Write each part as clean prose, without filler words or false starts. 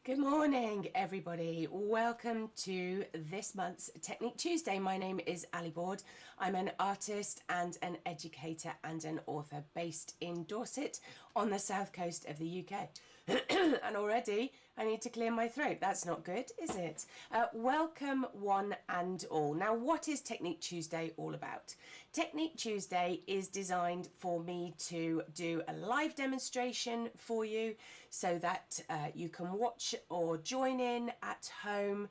Good morning, everybody. Welcome to this month's Technique Tuesday. My name is Ali Board. I'm an artist and an educator and an author based in Dorset on the south coast of the UK. And already I need to clear my throat. That's not good, is it? Welcome one and all. Now, what is Technique Tuesday all about? Technique Tuesday is designed for me to do a live demonstration for you so that you can watch or join in at home.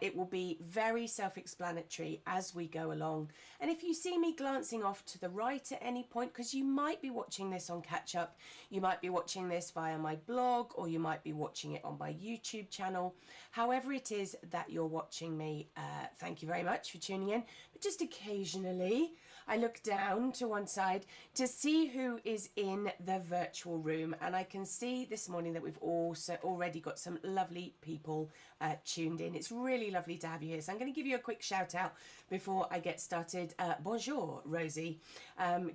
It will be very self-explanatory as we go along. And if you see me glancing off to the right at any point, because you might be watching this on catch up, you might be watching this via my blog, or you might be watching it on my YouTube channel. However it is that you're watching me, thank you very much for tuning in. But just occasionally I look down to one side to see who is in the virtual room, and I can see this morning that we've also already got some lovely people tuned in. It's really lovely to have you here. So I'm going to give you a quick shout out before I get started. Bonjour, Rosie.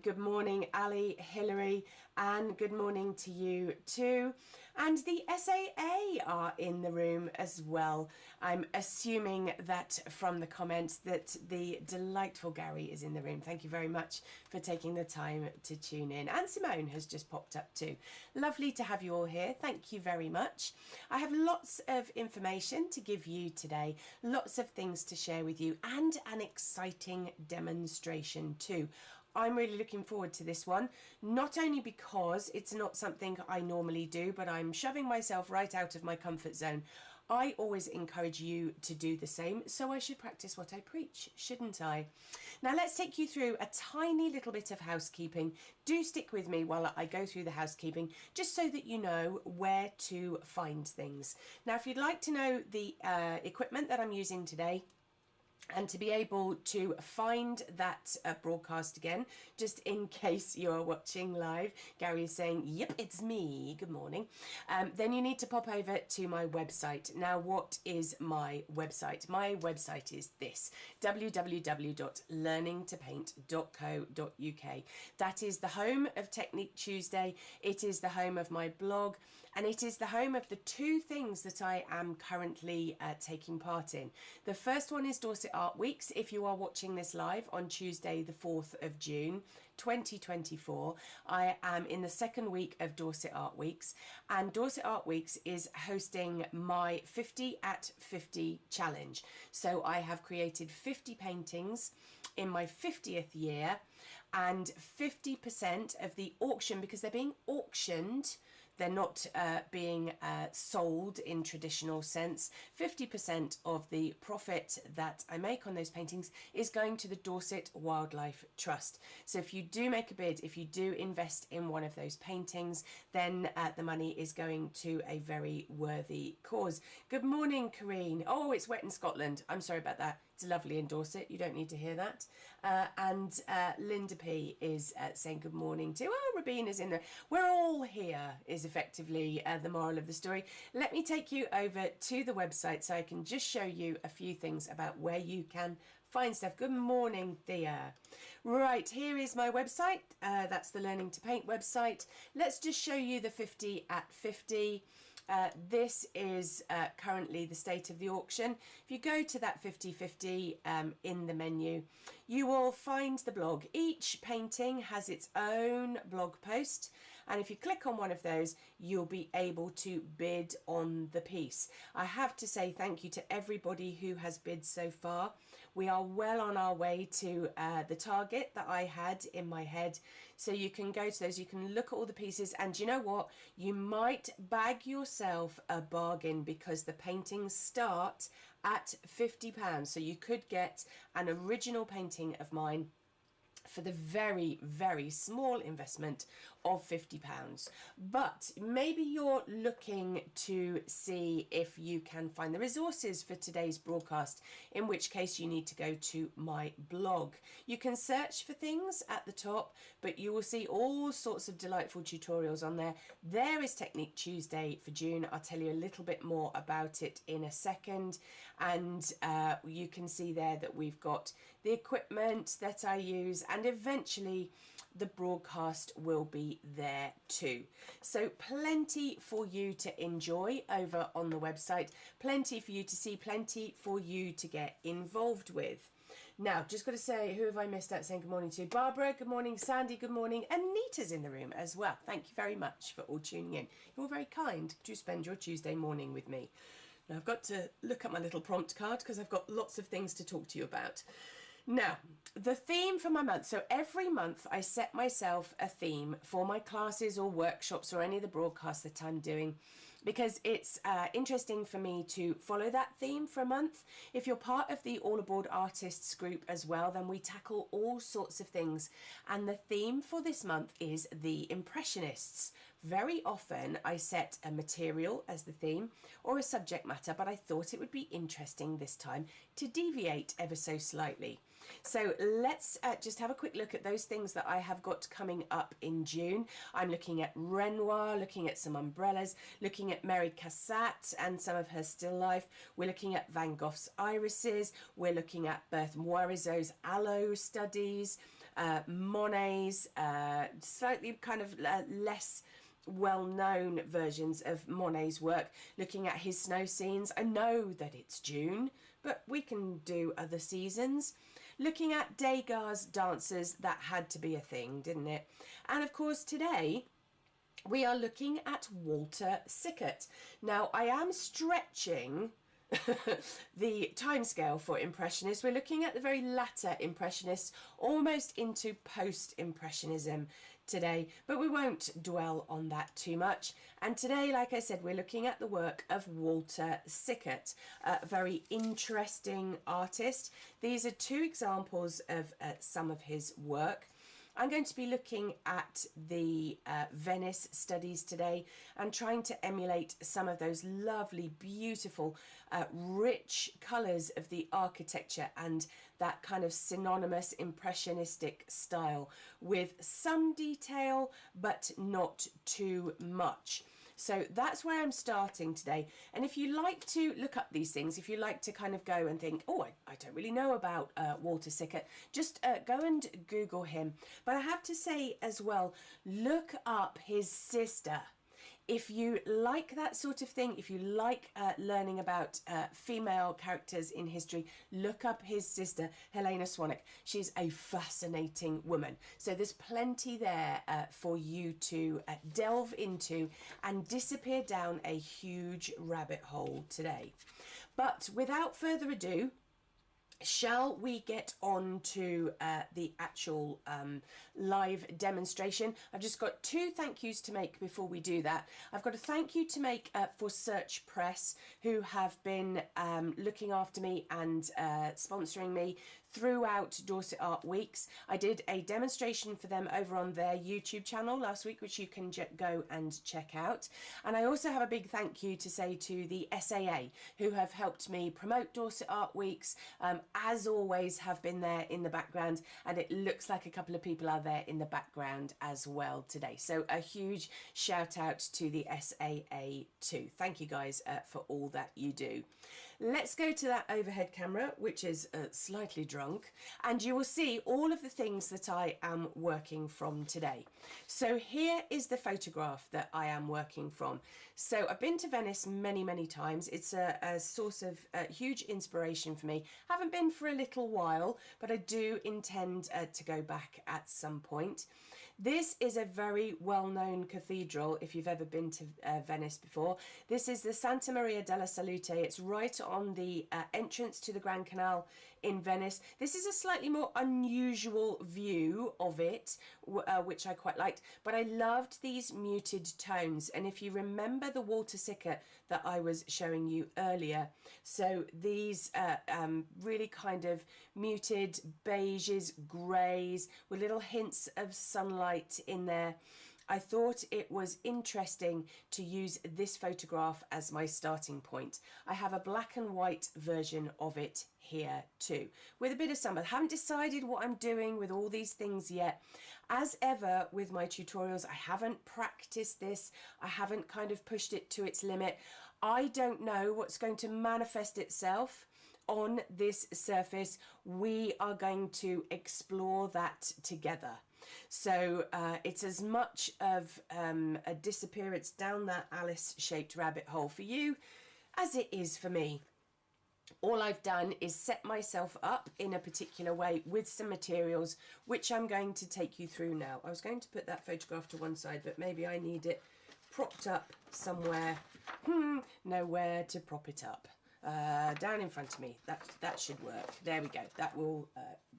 Good morning, Ali, Hilary, and good morning to you too. And the SAA are in the room as well. I'm assuming that from the comments that the delightful Gary is in the room. Thank you very much for taking the time to tune in. And Simone has just popped up too. Lovely to have you all here. Thank you very much. I have lots of information to give you today, lots of things to share with you, and an exciting demonstration too. I'm really looking forward to this one, not only because it's not something I normally do, but I'm shoving myself right out of my comfort zone. I always encourage you to do the same, so I should practice what I preach, shouldn't I? Now let's take you through a tiny little bit of housekeeping. Do stick with me while I go through the housekeeping, just so that you know where to find things. Now, if you'd like to know the equipment that I'm using today, and to be able to find that broadcast again, just in case you're watching live, Gary is saying, yep, it's me, good morning, then you need to pop over to my website. Now, what is my website? My website is this, www.learningtopaint.co.uk. That is the home of Technique Tuesday, it is the home of my blog, and it is the home of the two things that I am currently taking part in. The first one is Dorset Art Weeks. If you are watching this live on Tuesday the 4th of June 2024, I am in the second week of Dorset Art Weeks, and Dorset Art Weeks is hosting my 50 at 50 challenge. So I have created 50 paintings in my 50th year, and 50% of the auction, because they're being auctioned, they're not being sold in traditional sense. 50% of the profit that I make on those paintings is going to the Dorset Wildlife Trust. So if you do make a bid, if you do invest in one of those paintings, then the money is going to a very worthy cause. Good morning, Corrine. Oh, it's wet in Scotland. I'm sorry about that. It's lovely in Dorset. You don't need to hear that. And Linda P is saying good morning too. Oh, Rabina's in there. We're all here is effectively the moral of the story. Let me take you over to the website so I can just show you a few things about where you can find stuff. Good morning, Thea. Right, here is my website. That's the Learning to Paint website. Let's just show you the 50 at 50. This is currently the state of the auction. If you go to that 50/50 in the menu, you will find the blog. Each painting has its own blog post, and if you click on one of those, you'll be able to bid on the piece. I have to say thank you to everybody who has bid so far. We are well on our way to the target that I had in my head. So you can go to those, you can look at all the pieces, and you know what? You might bag yourself a bargain, because the paintings start at £50. So you could get an original painting of mine for the very, very small investment of £50. But maybe you're looking to see if you can find the resources for today's broadcast, in which case you need to go to my blog. You can search for things at the top, but you will see all sorts of delightful tutorials on there. There is Technique Tuesday for June. I'll tell you a little bit more about it in a second. And you can see there that we've got the equipment that I use, and eventually the broadcast will be be there too. So plenty for you to enjoy over on the website, plenty for you to see, plenty for you to get involved with. Now, just got to say, who have I missed out saying good morning to? Barbara, good morning. Sandy, good morning. And Nita's in the room as well. Thank you very much for all tuning in. You're very kind to spend your Tuesday morning with me. Now, I've got to look at my little prompt card because I've got lots of things to talk to you about. Now, the theme for my month. So every month I set myself a theme for my classes or workshops or any of the broadcasts that I'm doing, because it's interesting for me to follow that theme for a month. If you're part of the All Aboard Artists group as well, then we tackle all sorts of things. And the theme for this month is the Impressionists. Very often I set a material as the theme or a subject matter, but I thought it would be interesting this time to deviate ever so slightly. So let's just have a quick look at those things that I have got coming up in June. I'm looking at Renoir, looking at some umbrellas, looking at Mary Cassatt and some of her still life. We're looking at Van Gogh's irises. We're looking at Berthe Morisot's aloe studies, Monet's slightly kind of less well-known versions of Monet's work, looking at his snow scenes. I know that it's June, but we can do other seasons. Looking at Degas' dancers, that had to be a thing, didn't it? And of course today we are looking at Walter Sickert. Now I am stretching the timescale for Impressionists. We're looking at the very latter Impressionists, almost into post-Impressionism today, but we won't dwell on that too much. And today, like I said, we're looking at the work of Walter Sickert, a very interesting artist. These are two examples of some of his work. I'm going to be looking at the Venice studies today and trying to emulate some of those lovely, beautiful, rich colours of the architecture and that kind of synonymous impressionistic style with some detail but not too much. So that's where I'm starting today. And if you like to look up these things, if you like to kind of go and think, oh, I don't really know about Walter Sickert, just go and Google him. But I have to say as well, look up his sister. If you like that sort of thing, if you like learning about female characters in history, look up his sister, Helena Swanwick. She's a fascinating woman. So there's plenty there for you to delve into and disappear down a huge rabbit hole today. But without further ado, shall we get on to the actual live demonstration? I've just got two thank yous to make before we do that. I've got a thank you to make for Search Press, who have been looking after me and sponsoring me throughout Dorset Art Weeks. I did a demonstration for them over on their YouTube channel last week, which you can go and check out. And I also have a big thank you to say to the SAA, who have helped me promote Dorset Art Weeks, as always have been there in the background, and it looks like a couple of people are there in the background as well today. So a huge shout out to the SAA too. Thank you guys for all that you do. Let's go to that overhead camera, which is slightly drunk, and you will see all of the things that I am working from today. So here is the photograph that I am working from. So I've been to Venice many, many times. It's a source of huge inspiration for me. Haven't been for a little while, but I do intend to go back at some point. This is a very well-known cathedral if you've ever been to Venice before. This is the Santa Maria della Salute. It's right on the entrance to the Grand Canal in Venice. This is a slightly more unusual view of it, which I quite liked, but I loved these muted tones. And if you remember the Walter Sickert that I was showing you earlier, so these really kind of muted beiges, greys, with little hints of sunlight in there. I thought it was interesting to use this photograph as my starting point. I have a black and white version of it here too, with a bit of summer. I haven't decided what I'm doing with all these things yet. As ever with my tutorials, I haven't practiced this. I haven't kind of pushed it to its limit. I don't know what's going to manifest itself on this surface. We are going to explore that together. So it's as much of a disappearance down that Alice-shaped rabbit hole for you as it is for me. All I've done is set myself up in a particular way with some materials, which I'm going to take you through now. I was going to put that photograph to one side, but maybe I need it propped up somewhere. Nowhere to prop it up. Down in front of me. That should work. There we go. That will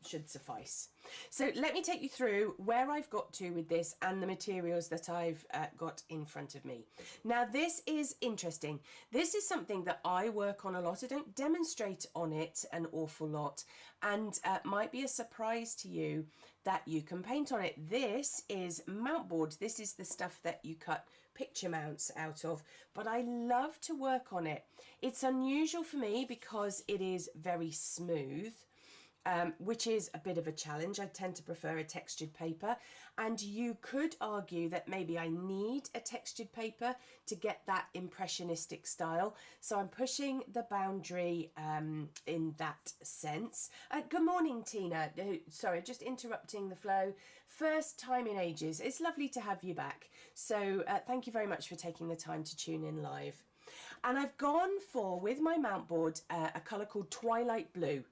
should suffice. So let me take you through where I've got to with this and the materials that I've got in front of me. Now this is interesting. This is something that I work on a lot. I don't demonstrate on it an awful lot, and might be a surprise to you that you can paint on it. This is mount board. This is the stuff that you cut picture mounts out of, but I love to work on it. It's unusual for me because it is very smooth, which is a bit of a challenge. I tend to prefer a textured paper, and you could argue that maybe I need a textured paper to get that impressionistic style. So I'm pushing the boundary in that sense. Good morning, Tina. Sorry, just interrupting the flow. First time in ages. It's lovely to have you back. So thank you very much for taking the time to tune in live. And I've gone for, with my mount board, a colour called Twilight Blue.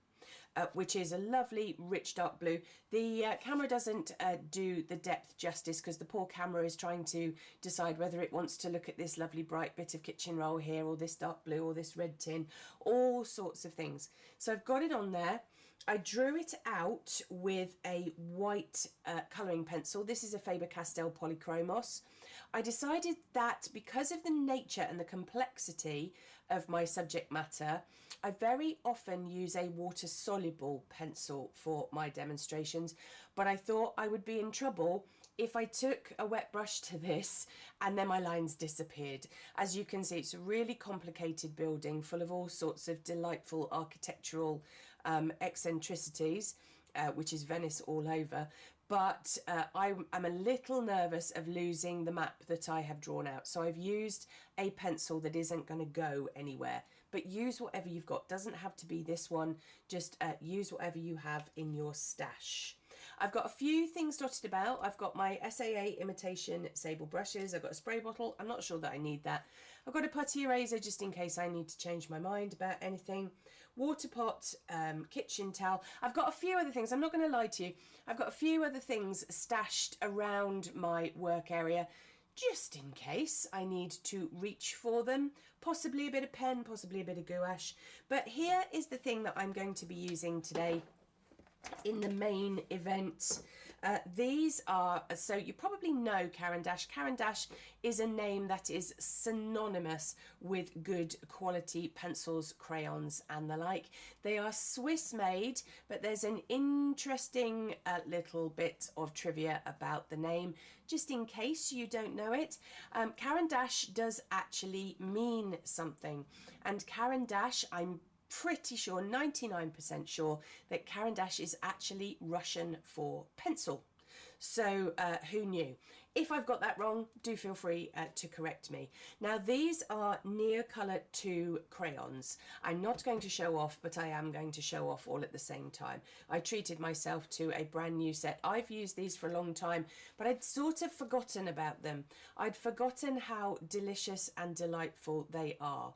Which is a lovely rich dark blue. The camera doesn't do the depth justice because the poor camera is trying to decide whether it wants to look at this lovely bright bit of kitchen roll here, or this dark blue, or this red tin, all sorts of things. So I've got it on there. I drew it out with a white colouring pencil. This is a Faber-Castell Polychromos. I decided that because of the nature and the complexity of my subject matter, I very often use a water-soluble pencil for my demonstrations, but I thought I would be in trouble if I took a wet brush to this and then my lines disappeared. As you can see, it's a really complicated building full of all sorts of delightful architectural eccentricities, which is Venice all over. But I'm a little nervous of losing the map that I have drawn out. So I've used a pencil that isn't going to go anywhere. But use whatever you've got. Doesn't have to be this one. Just use whatever you have in your stash. I've got a few things dotted about. I've got my SAA imitation sable brushes. I've got a spray bottle. I'm not sure that I need that. I've got a putty eraser just in case I need to change my mind about anything. Water pot, kitchen towel. I've got a few other things. I'm not going to lie to you. I've got a few other things stashed around my work area just in case I need to reach for them. Possibly a bit of pen, possibly a bit of gouache. But here is the thing that I'm going to be using today in the main event. These are, so you probably know Caran d'Ache. Caran d'Ache is a name that is synonymous with good quality pencils, crayons and the like. They are Swiss made, but there's an interesting little bit of trivia about the name, just in case you don't know it. Caran d'Ache does actually mean something, and Caran d'Ache, I'm pretty sure, 99% sure, that Caran d'Ache is actually Russian for pencil. So who knew? If I've got that wrong, do feel free to correct me. Now these are Neocolor 2 crayons. I'm not going to show off, but I am going to show off all at the same time. I treated myself to a brand new set. I've used these for a long time, but I'd sort of forgotten about them. I'd forgotten how delicious and delightful they are.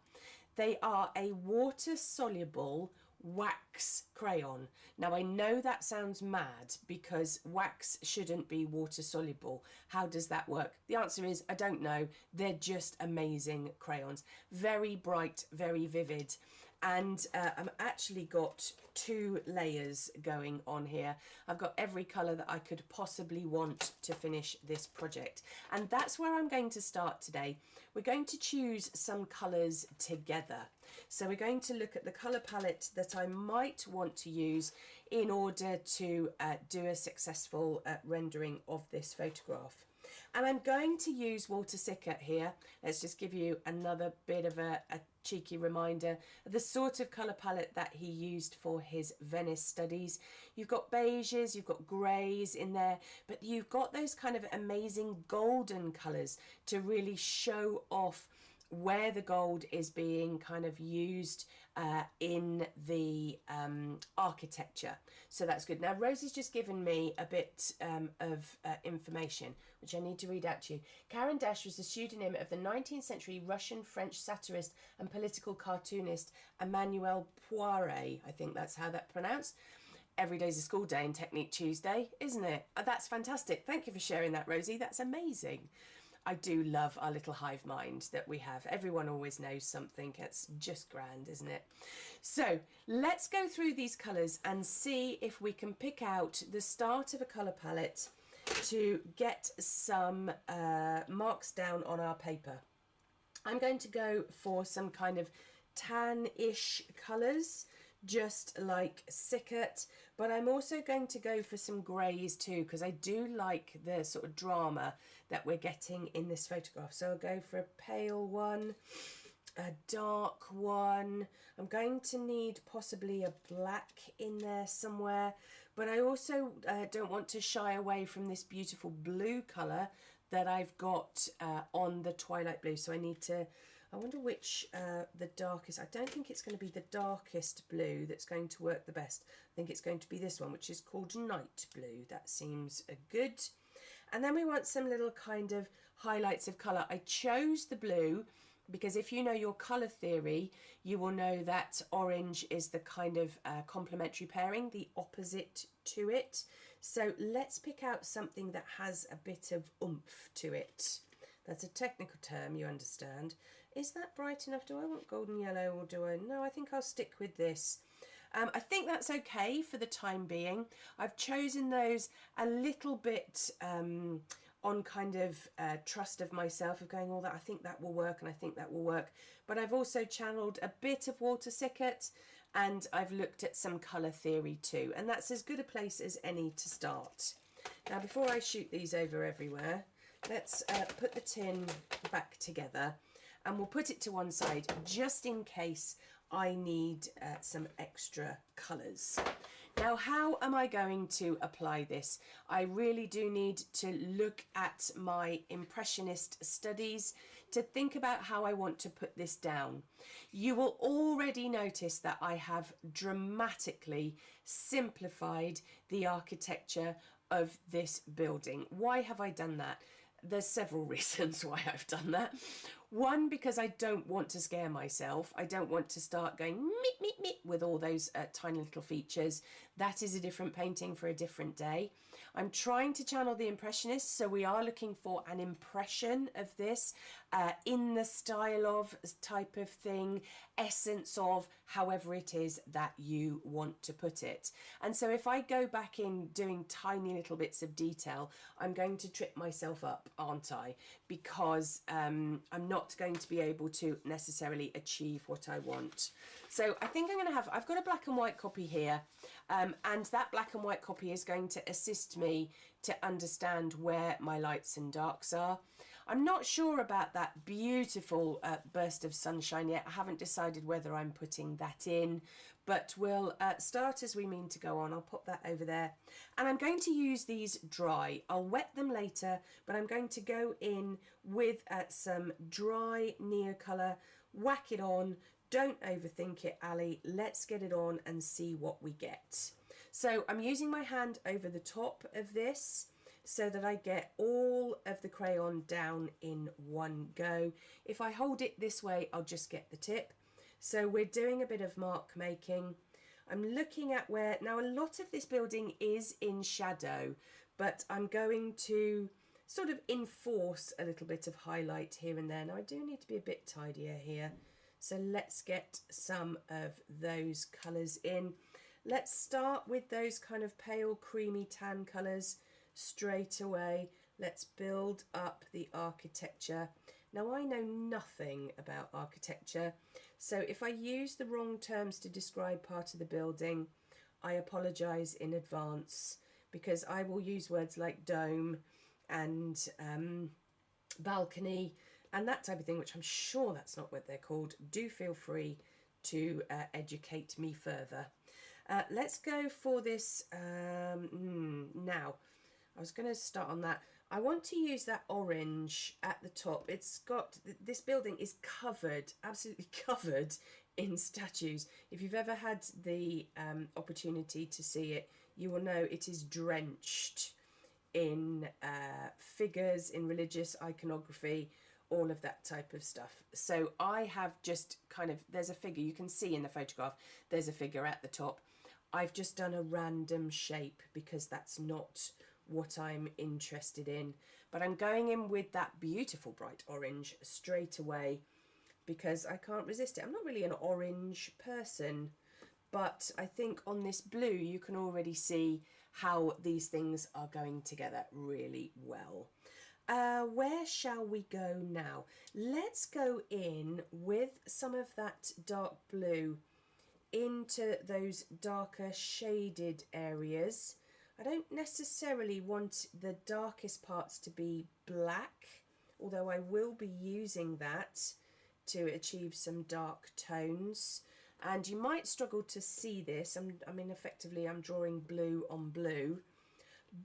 They are a water-soluble wax crayon. Now I know that sounds mad because wax shouldn't be water-soluble. How does that work? The answer is I don't know. They're just amazing crayons. Very bright, very vivid. And I've actually got 2 layers going on here. I've got every colour that I could possibly want to finish this project. And that's where I'm going to start today. We're going to choose some colours together. So we're going to look at the colour palette that I might want to use in order to do a successful rendering of this photograph. And I'm going to use Walter Sickert here. Let's just give you another bit of a cheeky reminder of the sort of colour palette that he used for his Venice studies. You've got beiges, you've got greys in there, but you've got those kind of amazing golden colours to really show off where the gold is being kind of used in the architecture. So that's good. Now Rosie's just given me a bit of information which I need to read out to you. Karen Dash was the pseudonym of the 19th century Russian French satirist and political cartoonist Emmanuel Poiret. I think that's how that's pronounced. Every day's a school day in Technique Tuesday, isn't it? That's fantastic. Thank you for sharing that, Rosie. That's amazing. I do love our little hive mind that we have. Everyone always knows something. It's just grand, isn't it? So let's go through these colours and see if we can pick out the start of a colour palette to get some marks down on our paper. I'm going to go for some kind of tan-ish colours, just like Sickert, but I'm also going to go for some greys too, because I do like the sort of drama that we're getting in this photograph. So I'll go for a pale one, a dark one. I'm going to need possibly a black in there somewhere, but I also don't want to shy away from this beautiful blue colour that I've got on the twilight blue. So I need to, I wonder which the darkest, I don't think it's going to be the darkest blue that's going to work the best. I think it's going to be this one, which is called night blue. That seems good. And then we want some little kind of highlights of colour. I chose the blue because if you know your colour theory, you will know that orange is the kind of complementary pairing, the opposite to it. So let's pick out something that has a bit of oomph to it. That's a technical term, you understand. Is that bright enough? Do I want golden yellow or do I? No, I think I'll stick with this. I think that's okay for the time being. I've chosen those a little bit on kind of trust of myself, of going, oh, that I think that will work and I think that will work. But I've also channeled a bit of Walter Sickert and I've looked at some colour theory too. And that's as good a place as any to start. Now, before I shoot these over everywhere, let's put the tin back together and we'll put it to one side just in case I need some extra colours. Now, how am I going to apply this? I really do need to look at my Impressionist studies to think about how I want to put this down. You will already notice that I have dramatically simplified the architecture of this building. Why have I done that? There's several reasons why I've done that. One, because I don't want to scare myself. I don't want to start going meep, meep, meep with all those tiny little features. That is a different painting for a different day. I'm trying to channel the Impressionists, so we are looking for an impression of this in the style of type of thing, essence of, however it is that you want to put it. And so if I go back in doing tiny little bits of detail, I'm going to trip myself up, aren't I? Because I'm not going to be able to necessarily achieve what I want. So I think I'm going to have, I've got a black and white copy here, and that black and white copy is going to assist me to understand where my lights and darks are. I'm not sure about that beautiful burst of sunshine yet. I haven't decided whether I'm putting that in, but we'll start as we mean to go on. I'll pop that over there. And I'm going to use these dry. I'll wet them later, but I'm going to go in with some dry Neocolor, whack it on. Don't overthink it, Ali. Let's get it on and see what we get. So I'm using my hand over the top of this so that I get all of the crayon down in one go. If I hold it this way, I'll just get the tip. So we're doing a bit of mark making. I'm looking at where, now a lot of this building is in shadow, but I'm going to sort of enforce a little bit of highlight here and there. Now I do need to be a bit tidier here. So let's get some of those colours in. Let's start with those kind of pale creamy tan colours straight away. Let's build up the architecture. Now I know nothing about architecture, so if I use the wrong terms to describe part of the building, I apologise in advance, because I will use words like dome and balcony and that type of thing, which I'm sure that's not what they're called. Do feel free to educate me further. Let's go for this now. I was going to start on that. I want to use that orange at the top. It's got, this building is covered, absolutely covered in statues. If you've ever had the opportunity to see it, you will know it is drenched in figures, in religious iconography, all of that type of stuff. So I have just kind of, there's a figure, you can see in the photograph, there's a figure at the top. I've just done a random shape because that's not what I'm interested in, but I'm going in with that beautiful bright orange straight away because I can't resist it. I'm not really an orange person, but I think on this blue you can already see how these things are going together really well. Where shall we go now? Let's go in with some of that dark blue into those darker shaded areas. I don't necessarily want the darkest parts to be black, although I will be using that to achieve some dark tones. And you might struggle to see this. I mean, effectively, I'm drawing blue on blue,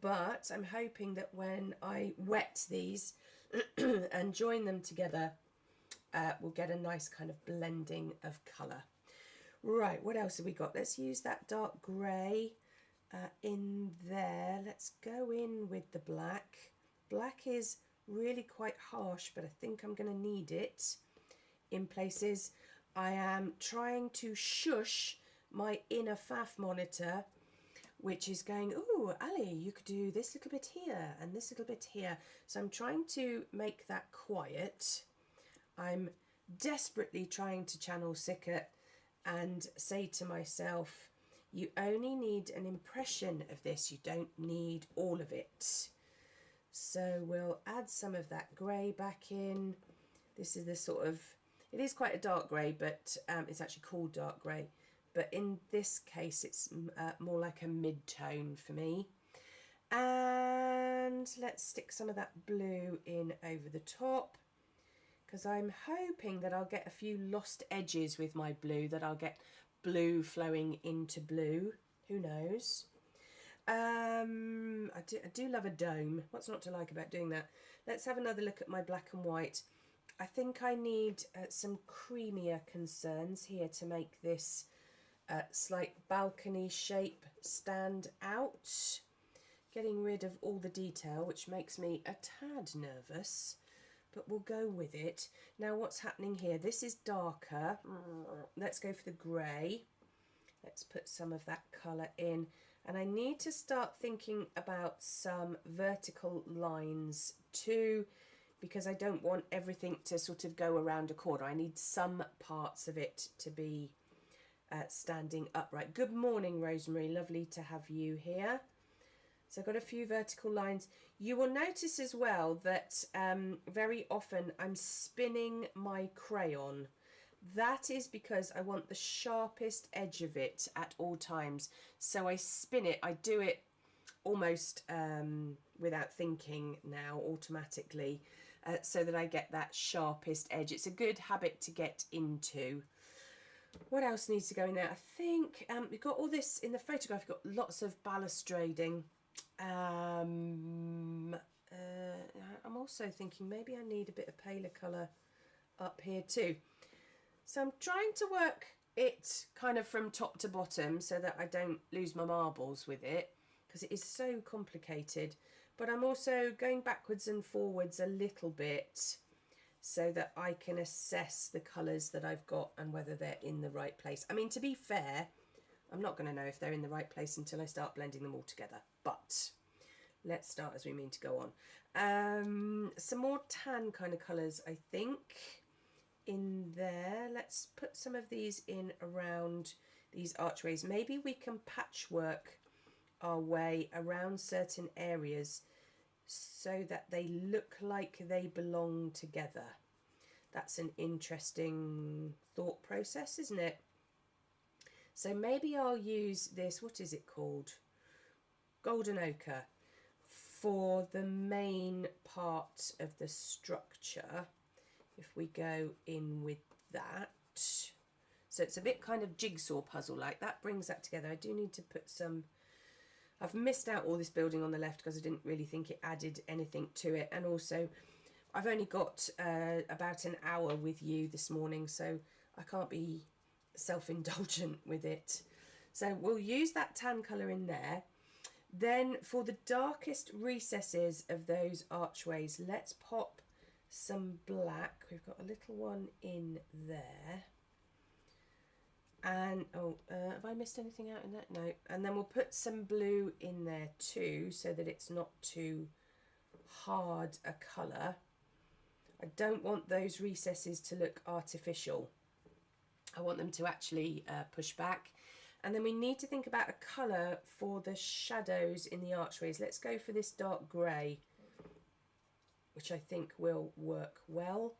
but I'm hoping that when I wet these and join them together, we'll get a nice kind of blending of colour. Right, what else have we got? Let's use that dark grey in there. Let's go in with the black. Black is really quite harsh, but I think I'm going to need it in places. I am trying to shush my inner faff monitor, which is going, ooh, Ali, you could do this little bit here and this little bit here. So I'm trying to make that quiet. I'm desperately trying to channel Sickert and say to myself, you only need an impression of this, you don't need all of it. So we'll add some of that grey back in. This is the sort of, it is quite a dark grey, but it's actually called dark grey. But in this case, it's more like a mid-tone for me. And let's stick some of that blue in over the top, because I'm hoping that I'll get a few lost edges with my blue, that I'll get blue flowing into blue. Who knows? I do love a dome. What's not to like about doing that? Let's have another look at my black and white. I think I need some creamier concerns here to make this slight balcony shape stand out. Getting rid of all the detail, which makes me a tad nervous, but we'll go with it. Now what's happening here? This is darker. Let's go for the grey. Let's put some of that colour in. And I need to start thinking about some vertical lines too, because I don't want everything to sort of go around a corner. I need some parts of it to be standing upright. Good morning, Rosemary. Lovely to have you here. So I've got a few vertical lines. You will notice as well that very often I'm spinning my crayon. That is because I want the sharpest edge of it at all times. So I spin it, I do it almost without thinking now, automatically, so that I get that sharpest edge. It's a good habit to get into. What else needs to go in there? I think we've got all this in the photograph. We've got lots of balustrading. I'm also thinking maybe I need a bit of paler colour up here too. So I'm trying to work it kind of from top to bottom so that I don't lose my marbles with it, because it is so complicated. But I'm also going backwards and forwards a little bit so that I can assess the colours that I've got and whether they're in the right place. I mean, to be fair, I'm not going to know if they're in the right place until I start blending them all together. But let's start as we mean to go on. Some more tan kind of colours, I think, in there. Let's put some of these in around these archways. Maybe we can patchwork our way around certain areas so that they look like they belong together. That's an interesting thought process, isn't it? So maybe I'll use this, what is it called? Golden ochre for the main part of the structure. If we go in with that. So it's a bit kind of jigsaw puzzle like that, brings that together. I do need to put some, I've missed out all this building on the left because I didn't really think it added anything to it, and also I've only got about an hour with you this morning, so I can't be self-indulgent with it. So we'll use that tan colour in there. Then for the darkest recesses of those archways, let's pop some black. We've got a little one in there. And, have I missed anything out in that? No. And then we'll put some blue in there too, so that it's not too hard a colour. I don't want those recesses to look artificial. I want them to actually push back. And then we need to think about a colour for the shadows in the archways. Let's go for this dark grey, which I think will work well.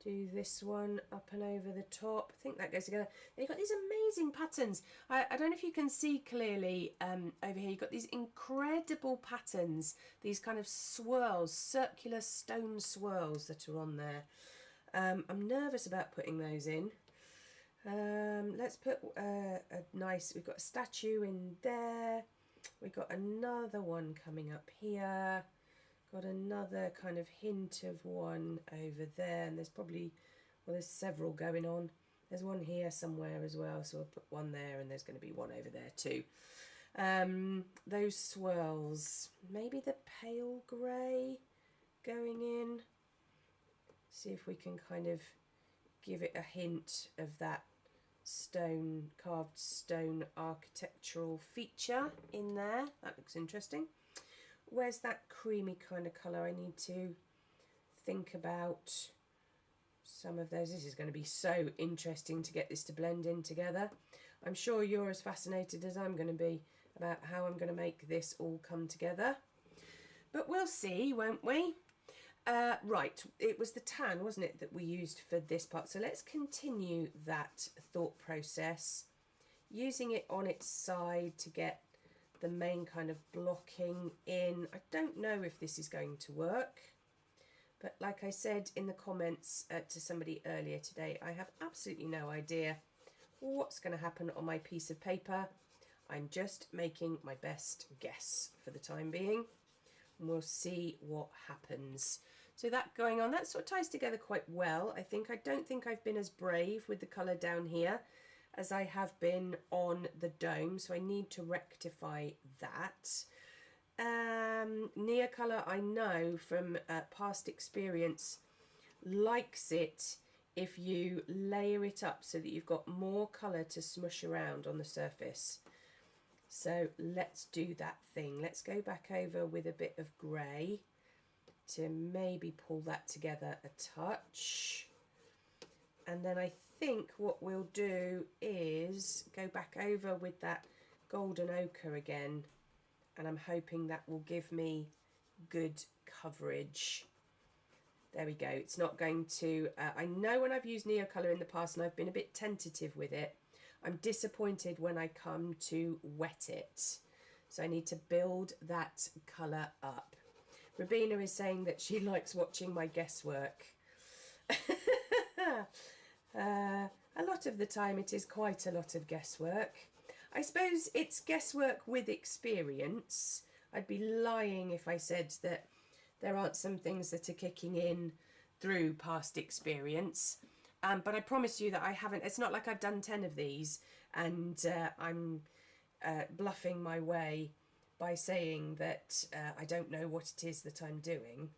Do this one up and over the top. I think that goes together. You've got these amazing patterns. I don't know if you can see clearly over here. You've got these incredible patterns, these kind of swirls, circular stone swirls that are on there. I'm nervous about putting those in. Let's put a nice, we've got a statue in there, we've got another one coming up here, got another kind of hint of one over there, and there's probably, well, there's several going on. There's one here somewhere as well, so I'll put one there, and there's going to be one over there too. Those swirls, maybe the pale grey going in. See if we can kind of give it a hint of that stone, carved stone architectural feature in there. That looks interesting. Where's that creamy kind of colour? I need to think about some of those. This is going to be so interesting to get this to blend in together. I'm sure you're as fascinated as I'm going to be about how I'm going to make this all come together. But we'll see, won't we? Right, it was the tan, wasn't it, that we used for this part. So let's continue that thought process, using it on its side to get the main kind of blocking in. I don't know if this is going to work, but like I said in the comments to somebody earlier today, I have absolutely no idea what's going to happen on my piece of paper. I'm just making my best guess for the time being, and we'll see what happens. So that going on, that sort of ties together quite well. I don't think I've been as brave with the colour down here as I have been on the dome, so I need to rectify that. Neocolour, I know from past experience, likes it if you layer it up so that you've got more colour to smush around on the surface. So let's do that thing. Let's go back over with a bit of grey to maybe pull that together a touch. And then I think what we'll do is go back over with that golden ochre again, and I'm hoping that will give me good coverage. There we go. It's not going to, I know when I've used Neocolour in the past and I've been a bit tentative with it, I'm disappointed when I come to wet it. So I need to build that colour up. Rabina is saying that she likes watching my guesswork. A lot of the time it is quite a lot of guesswork. I suppose it's guesswork with experience. I'd be lying if I said that there aren't some things that are kicking in through past experience. But I promise you that I haven't, it's not like I've done 10 of these and I'm bluffing my way by saying that I don't know what it is that I'm doing.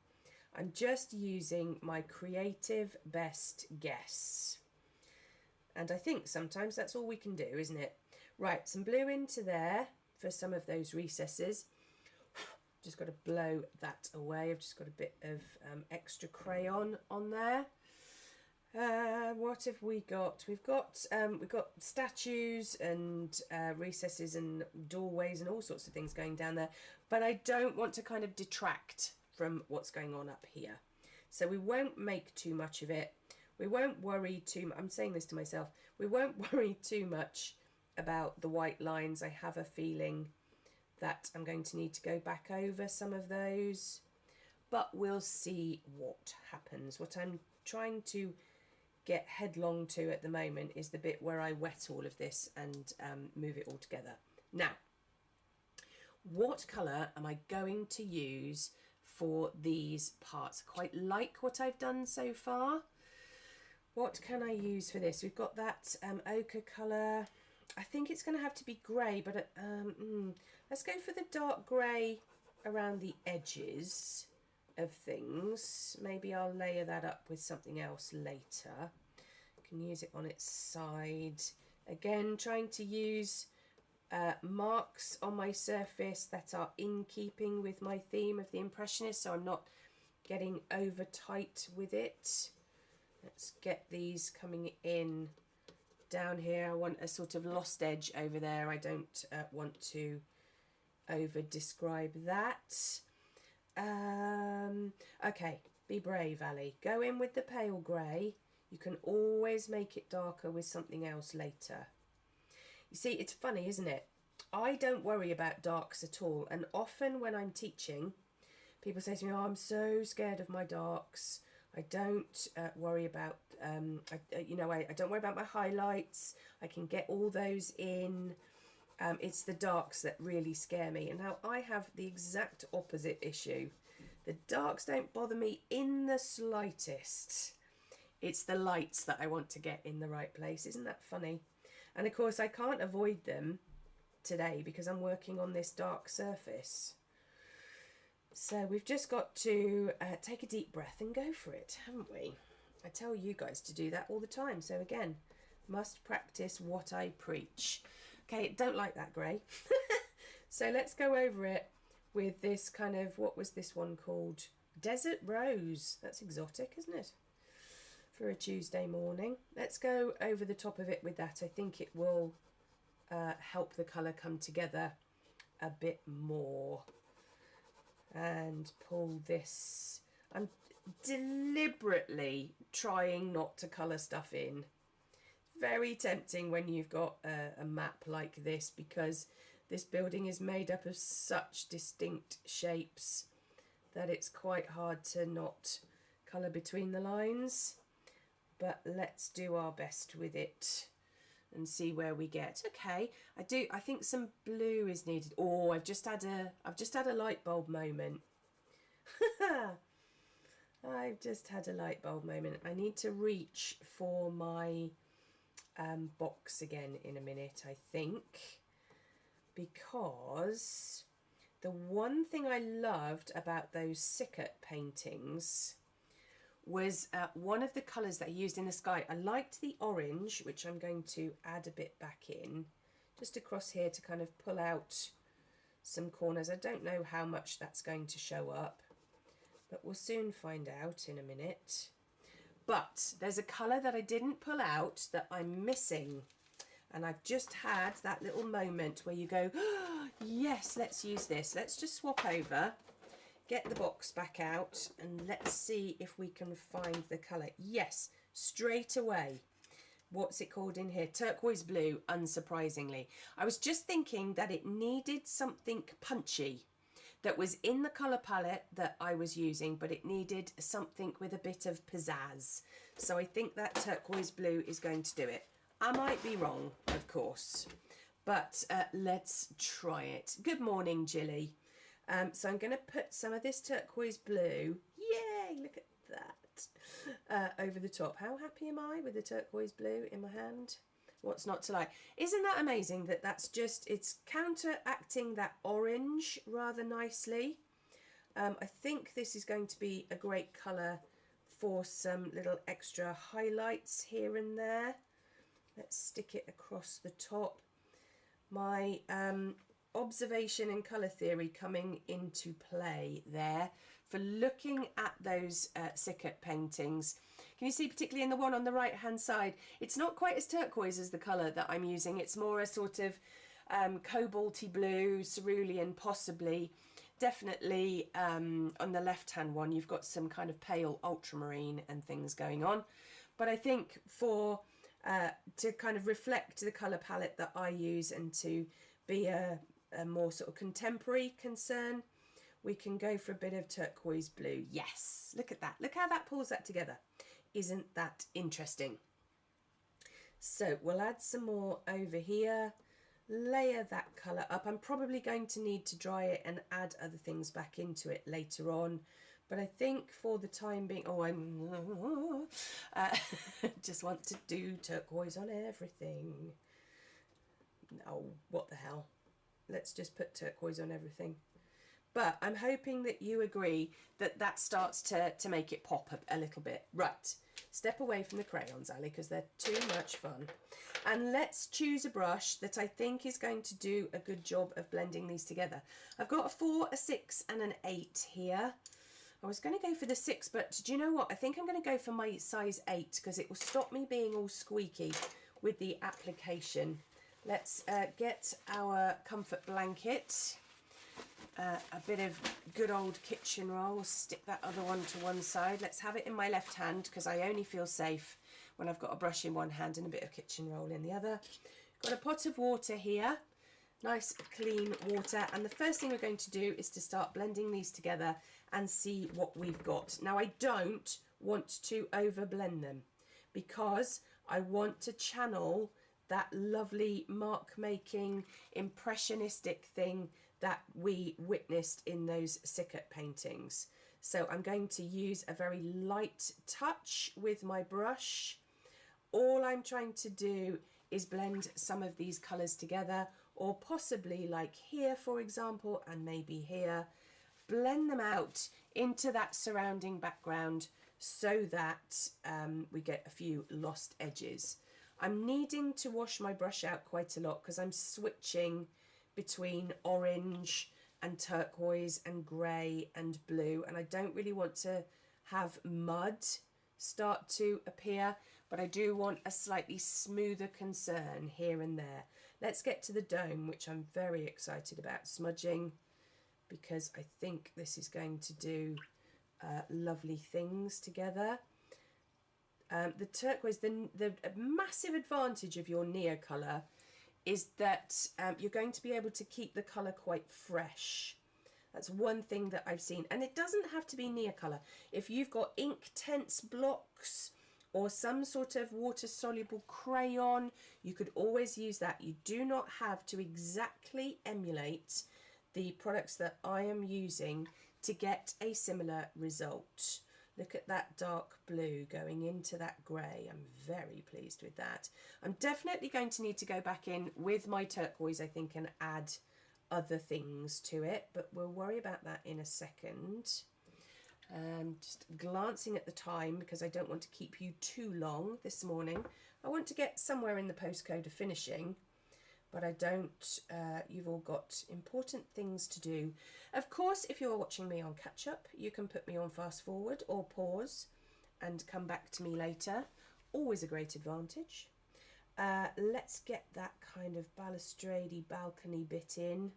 I'm just using my creative best guess. And I think sometimes that's all we can do, isn't it? Right, some blue into there for some of those recesses. Just got to blow that away. I've just got a bit of extra crayon on there. What have we got? We've got statues and recesses and doorways and all sorts of things going down there, but I don't want to kind of detract from what's going on up here. So we won't make too much of it. We won't worry too much. I'm saying this to myself. We won't worry too much about the white lines. I have a feeling that I'm going to need to go back over some of those, but we'll see what happens. What I'm trying to get headlong to at the moment is the bit where I wet all of this and move it all together. Now, what colour am I going to use for these parts? I quite like what I've done so far. What can I use for this? We've got that ochre colour. I think it's going to have to be grey, but let's go for the dark grey around the edges of things. Maybe I'll layer that up with something else later. I can use it on its side. Again, trying to use marks on my surface that are in keeping with my theme of the Impressionists, so I'm not getting over tight with it. Let's get these coming in down here. I want a sort of lost edge over there. I don't want to over describe that. Okay, be brave, Ali. Go in with the pale grey. You can always make it darker with something else later. You see, it's funny, isn't it? I don't worry about darks at all, and often when I'm teaching, people say to me, oh, I'm so scared of my darks. I don't worry about, I don't worry about my highlights. I can get all those in. It's the darks that really scare me. And now I have the exact opposite issue. The darks don't bother me in the slightest. It's the lights that I want to get in the right place. Isn't that funny? And of course I can't avoid them today because I'm working on this dark surface. So we've just got to take a deep breath and go for it, haven't we? I tell you guys to do that all the time. So again, must practice what I preach. Okay, don't like that grey. So let's go over it with this kind of, what was this one called? Desert Rose. That's exotic, isn't it? For a Tuesday morning. Let's go over the top of it with that. I think it will help the colour come together a bit more. And pull this. I'm deliberately trying not to colour stuff in. Very tempting when you've got a map like this, because this building is made up of such distinct shapes that it's quite hard to not colour between the lines. But let's do our best with it and see where we get. Okay, I think some blue is needed. Oh, I've just had a light bulb moment. I've just had a light bulb moment. I need to reach for my box again in a minute, I think, because the one thing I loved about those Sickert paintings was one of the colours that I used in the sky. I liked the orange, which I'm going to add a bit back in, just across here to kind of pull out some corners. I don't know how much that's going to show up, but we'll soon find out in a minute. But there's a colour that I didn't pull out that I'm missing. And I've just had that little moment where you go, oh, yes, let's use this. Let's just swap over. Get the box back out and let's see if we can find the colour. Yes, straight away. What's it called in here? Turquoise blue, unsurprisingly. I was just thinking that it needed something punchy that was in the colour palette that I was using, but it needed something with a bit of pizzazz. So I think that turquoise blue is going to do it. I might be wrong, of course, but let's try it. Good morning, Jilly. So I'm going to put some of this turquoise blue, yay, look at that, over the top. How happy am I with the turquoise blue in my hand? What's not to like? Isn't that amazing that that's just, it's counteracting that orange rather nicely. I think this is going to be a great colour for some little extra highlights here and there. Let's stick it across the top. My observation and colour theory coming into play there for looking at those Sickert paintings. Can you see, particularly in the one on the right hand side, it's not quite as turquoise as the colour that I'm using. It's more a sort of cobalty blue, cerulean possibly. Definitely on the left hand one you've got some kind of pale ultramarine and things going on. But I think for to kind of reflect the colour palette that I use and to be a more sort of contemporary concern, we can go for a bit of turquoise blue. Yes, look at that. Look how that pulls that together. Isn't that interesting? So we'll add some more over here. layer that colour up. I'm probably going to need to dry it and add other things back into it later on, but I think for the time being, just want to do turquoise on everything. Oh, what the hell. Let's just put turquoise on everything. But I'm hoping that you agree that that starts to make it pop a little bit. Right, step away from the crayons, Ali, because they're too much fun. And let's choose a brush that I think is going to do a good job of blending these together. I've got a 4, a 6 and an 8 here. I was going to go for the 6, but do you know what? I think I'm going to go for my size 8 because it will stop me being all squeaky with the application. Let's get our comfort blanket. A bit of good old kitchen roll. Stick that other one to one side. Let's have it in my left hand because I only feel safe when I've got a brush in one hand and a bit of kitchen roll in the other. Got a pot of water here, nice clean water, and the first thing we're going to do is to start blending these together and see what we've got. Now I don't want to over blend them because I want to channel that lovely mark making impressionistic thing that we witnessed in those Sickert paintings. So I'm going to use a very light touch with my brush. All I'm trying to do is blend some of these colours together, or possibly like here, for example, and maybe here, blend them out into that surrounding background so that we get a few lost edges. I'm needing to wash my brush out quite a lot because I'm switching between orange and turquoise and grey and blue, and I don't really want to have mud start to appear, but I do want a slightly smoother concern here and there. Let's get to the dome, which I'm very excited about smudging because I think this is going to do lovely things together. The turquoise, the massive advantage of your Neo colour is that you're going to be able to keep the colour quite fresh. That's one thing that I've seen. And it doesn't have to be Neocolor. If you've got Inktense blocks or some sort of water-soluble crayon, you could always use that. You do not have to exactly emulate the products that I am using to get a similar result. Look at that dark blue going into that grey. I'm very pleased with that. I'm definitely going to need to go back in with my turquoise, I think, and add other things to it, but we'll worry about that in a second. Just glancing at the time because I don't want to keep you too long this morning. I want to get somewhere in the postcode of finishing, but I don't. You've all got important things to do. Of course, if you're watching me on catch up, you can put me on fast forward or pause and come back to me later. Always a great advantage. Let's get that kind of balustrade balcony bit in.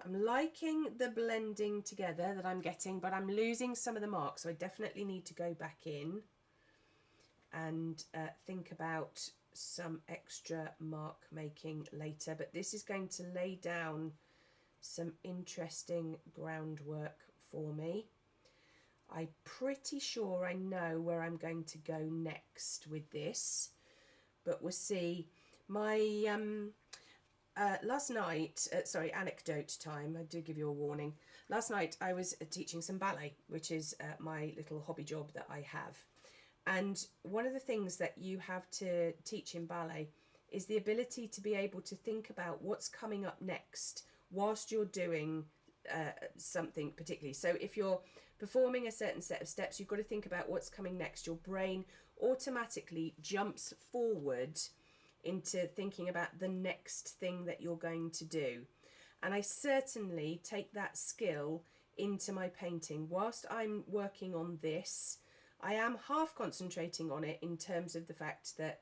I'm liking the blending together that I'm getting, but I'm losing some of the marks, so I definitely need to go back in and think about some extra mark making later. But this is going to lay down some interesting groundwork for me. I'm pretty sure I know where I'm going to go next with this, but we'll see. My last night, sorry, anecdote time, I do give you a warning. Last night I was teaching some ballet, which is my little hobby job that I have. And one of the things that you have to teach in ballet is the ability to be able to think about what's coming up next whilst you're doing something particularly. So if you're performing a certain set of steps, you've got to think about what's coming next. Your brain automatically jumps forward into thinking about the next thing that you're going to do. And I certainly take that skill into my painting. Whilst I'm working on this, I am half concentrating on it in terms of the fact that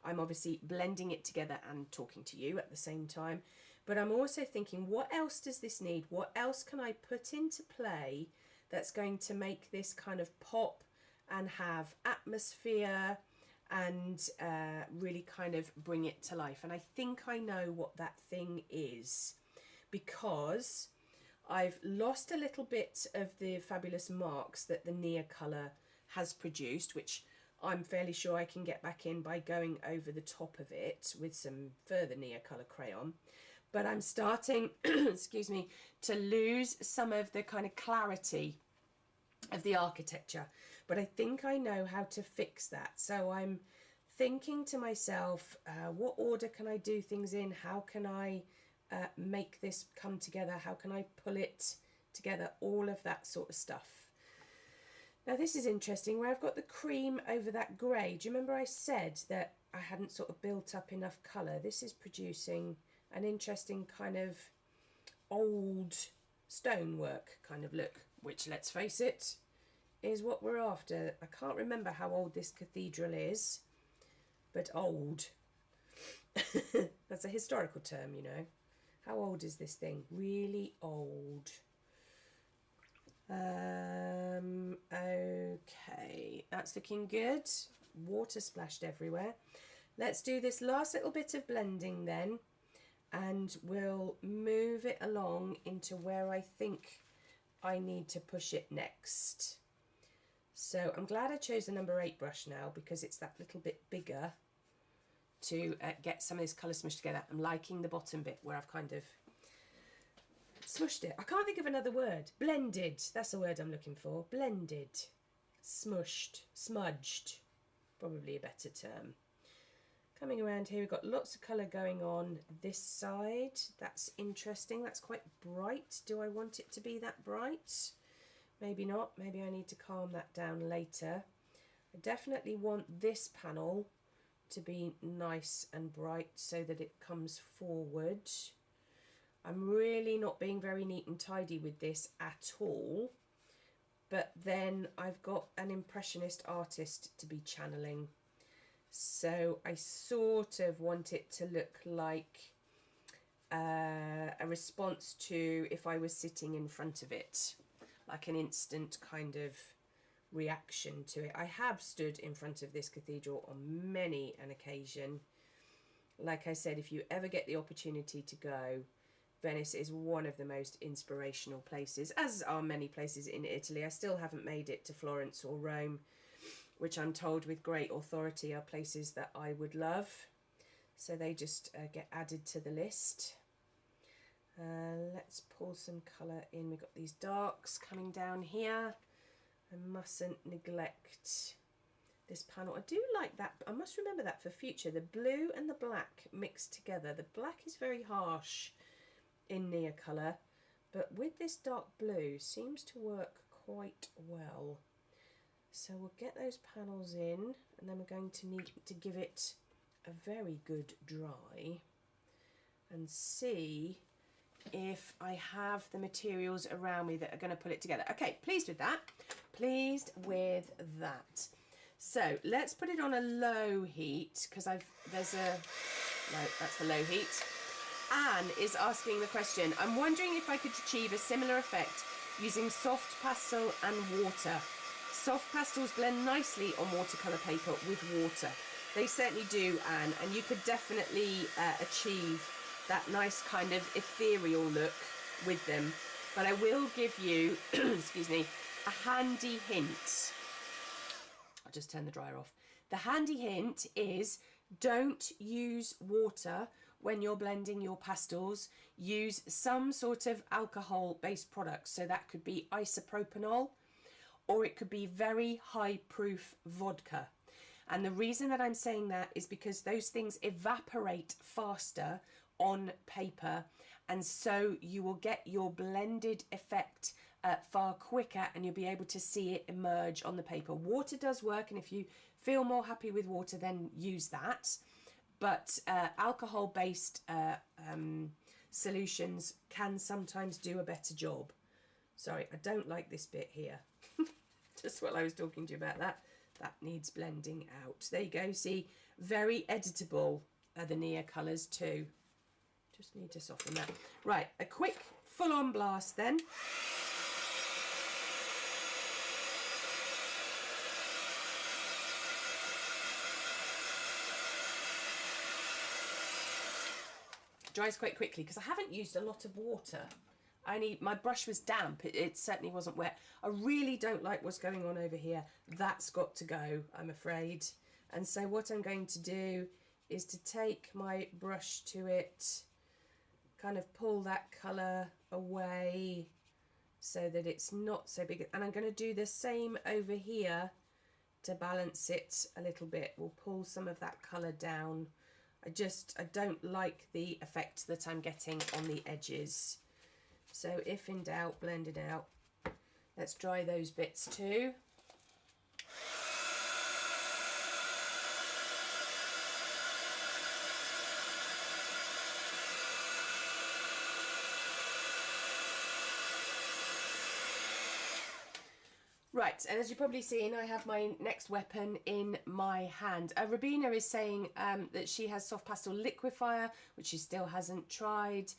I'm obviously blending it together and talking to you at the same time. But I'm also thinking, what else does this need? What else can I put into play that's going to make this kind of pop and have atmosphere and really kind of bring it to life? And I think I know what that thing is, because I've lost a little bit of the fabulous marks that the Neocolor has produced, which I'm fairly sure I can get back in by going over the top of it with some further Neocolor crayon. But I'm starting, excuse me, to lose some of the kind of clarity of the architecture. But I think I know how to fix that. So I'm thinking to myself, what order can I do things in? How can I make this come together? How can I pull it together? All of that sort of stuff. Now this is interesting, where I've got the cream over that grey. Do you remember I said that I hadn't sort of built up enough colour? This is producing an interesting kind of old stonework kind of look, which, let's face it, is what we're after. I can't remember how old this cathedral is, but old. That's a historical term, you know. How old is this thing? Really old. Okay, that's looking good. Water splashed everywhere. Let's do this last little bit of blending then, and we'll move it along into where I think I need to push it next. So I'm glad I chose the number 8 brush now, because it's that little bit bigger to get some of this colour smushed together. I'm liking the bottom bit where I've kind of smushed it. I can't think of another word. Blended. That's the word I'm looking for. Blended. Smushed. Smudged. Probably a better term. Coming around here, we've got lots of colour going on this side. That's interesting. That's quite bright. Do I want it to be that bright? Maybe not. Maybe I need to calm that down later. I definitely want this panel to be nice and bright so that it comes forward. I'm really not being very neat and tidy with this at all, but then I've got an Impressionist artist to be channeling, so I sort of want it to look like a response to if I was sitting in front of it, like an instant kind of reaction to it. I have stood in front of this cathedral on many an occasion. Like I said, if you ever get the opportunity to go, Venice is one of the most inspirational places, as are many places in Italy. I still haven't made it to Florence or Rome, which I'm told with great authority are places that I would love. So they just get added to the list. Let's pull some colour in. We've got these darks coming down here. I mustn't neglect this panel. I do like that. I must remember that for future. The blue and the black mixed together. The black is very harsh in Neocolor, but with this dark blue seems to work quite well. So we'll get those panels in, and then we're going to need to give it a very good dry and see if I have the materials around me that are going to pull it together. Okay, pleased with that. Pleased with that. So let's put it on a low heat, because no, that's the low heat. Anne is asking the question, I'm wondering if I could achieve a similar effect using soft pastel and water. Soft pastels blend nicely on watercolour paper with water. They certainly do, Anne, and you could definitely achieve that nice kind of ethereal look with them. But I will give you, excuse me, a handy hint. I'll just turn the dryer off. The handy hint is don't use water when you're blending your pastels. Use some sort of alcohol-based product. So that could be isopropanol, or it could be very high proof vodka. And the reason that I'm saying that is because those things evaporate faster on paper, and so you will get your blended effect far quicker, and you'll be able to see it emerge on the paper. Water does work, and if you feel more happy with water, then use that. But alcohol-based solutions can sometimes do a better job. Sorry, I don't like this bit here. Just while I was talking to you about that, that needs blending out. There you go. See, very editable are the Neocolours too. Just need to soften that. Right, a quick full-on blast then. Dries quite quickly because I haven't used a lot of water my brush was damp. It certainly wasn't wet. I really don't like what's going on over here. That's got to go, I'm afraid. And so what I'm going to do is to take my brush to it, kind of pull that colour away so that it's not so big. And I'm going to do the same over here to balance it a little bit. We'll pull some of that colour down. I don't like the effect that I'm getting on the edges. So if in doubt, blend it out. Let's dry those bits too. Right, and as you've probably seen, I have my next weapon in my hand. Rabina is saying that she has soft pastel liquefier, which she still hasn't tried.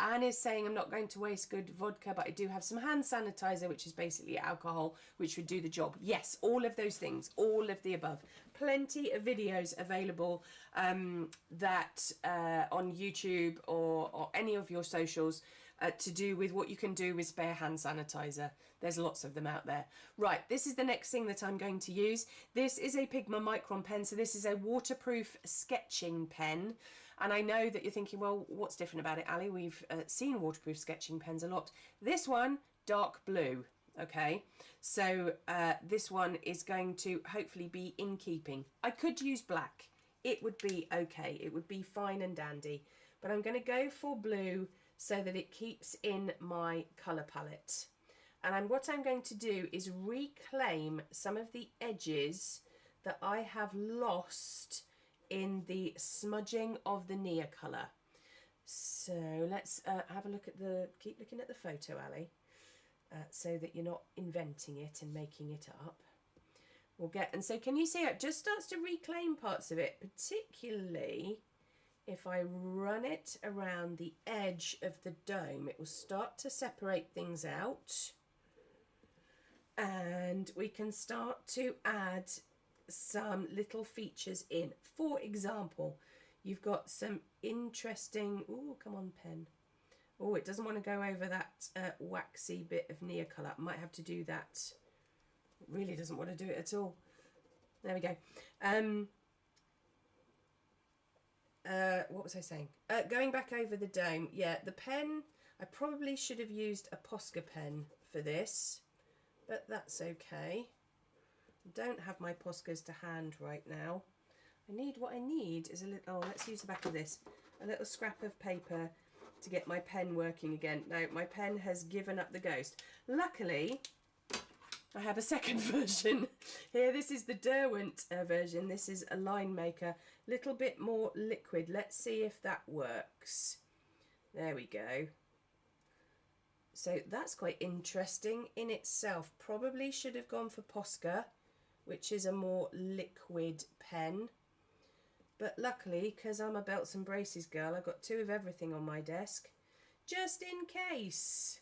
Anne is saying, I'm not going to waste good vodka, but I do have some hand sanitizer, which is basically alcohol, which would do the job. Yes, all of those things, all of the above. Plenty of videos available that on YouTube or any of your socials to do with what you can do with spare hand sanitizer. There's lots of them out there. Right, this is the next thing that I'm going to use. This is a Pigma Micron pen, so this is a waterproof sketching pen. And I know that you're thinking, well, what's different about it, Ali? We've seen waterproof sketching pens a lot. This one, dark blue, okay? So this one is going to hopefully be in keeping. I could use black. It would be okay. It would be fine and dandy. But I'm going to go for blue so that it keeps in my colour palette. And what I'm going to do is reclaim some of the edges that I have lost in the smudging of the Nia colour. So let's have a look at keep looking at the photo, Ali, so that you're not inventing it and making it up. And so can you see it just starts to reclaim parts of it, particularly if I run it around the edge of the dome. It will start to separate things out. And we can start to add some little features in. For example, you've got some interesting, oh, come on, pen. Oh, it doesn't want to go over that waxy bit of Nia colour. I might have to do that. It really doesn't want to do it at all. There we go. What was I saying? Going back over the dome. Yeah, the pen, I probably should have used a Posca pen for this, but that's okay. I don't have my Poscas to hand right now. What I need is a little, oh, let's use the back of this, a little scrap of paper to get my pen working again. Now, my pen has given up the ghost. Luckily, I have a second version here. This is the Derwent version. This is a line maker, little bit more liquid. Let's see if that works. There we go. So that's quite interesting in itself. Probably should have gone for Posca, which is a more liquid pen. But luckily, because I'm a belts and braces girl, I've got two of everything on my desk, just in case.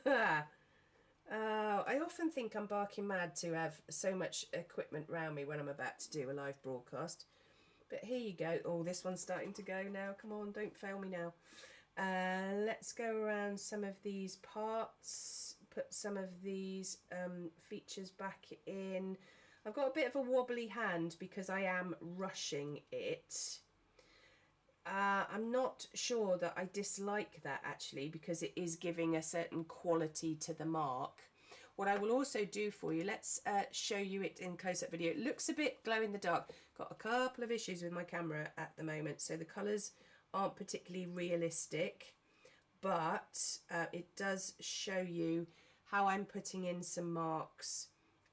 I often think I'm barking mad to have so much equipment around me when I'm about to do a live broadcast. But here you go. Oh, this one's starting to go now. Come on, don't fail me now. Let's go around some of these parts, put some of these features back in. I've got a bit of a wobbly hand because I am rushing it. I'm not sure that I dislike that actually, because it is giving a certain quality to the mark. What I will also do for you, let's show you it in close-up video. It looks a bit glow in the dark. Got a couple of issues with my camera at the moment, so the colours aren't particularly realistic, but it does show you how I'm putting in some marks